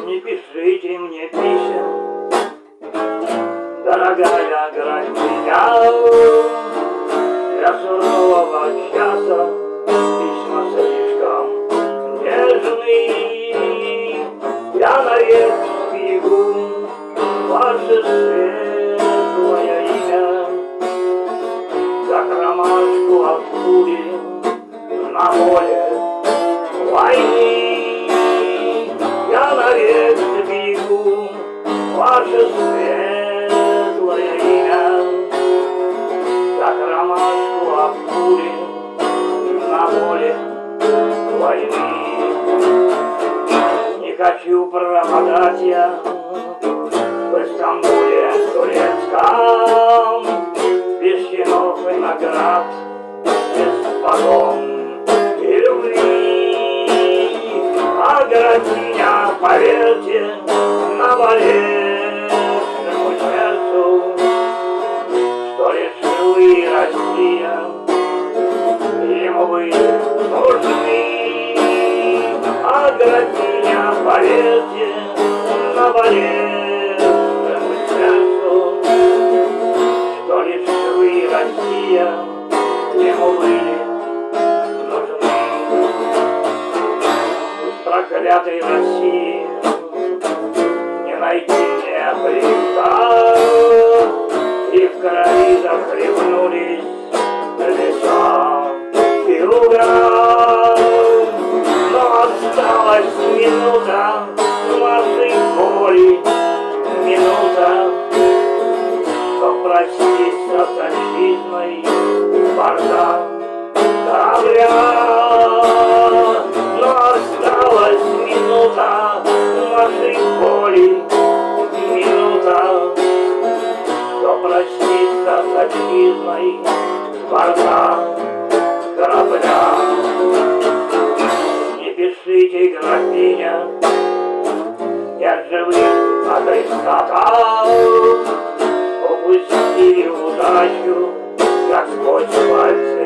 Не пишите мне писем, дорогая графиня, для сурового часа письма слишком нежны. Я навек сбегу ваше светлое имя, как ромашку от пули на поле войны. Я навек сбегу ваше светлое имя, как ромашку от пули на поле войны. Не хочу пропадать я в Стамбуле турецком, без чинов и наград, без погон и любви. А графиня, поверьте, наболевшему сердцу, что решил и Россия ему быть нужны. А графиня, поверьте, наболевшему сердцу, что решил и Россия ему были нужны. В проклятой России не найти мне хлеба, и в крови захлебнулись леса и луга. Но осталась минута нашей боли, минута, чтоб проститься с отчизной борта корабля. Но осталась минута нашей боли, минута, чтоб проститься с отчизной борта корабля. Не пишите, графиня, я живых адресатов, упустили удачу, Господь пальцы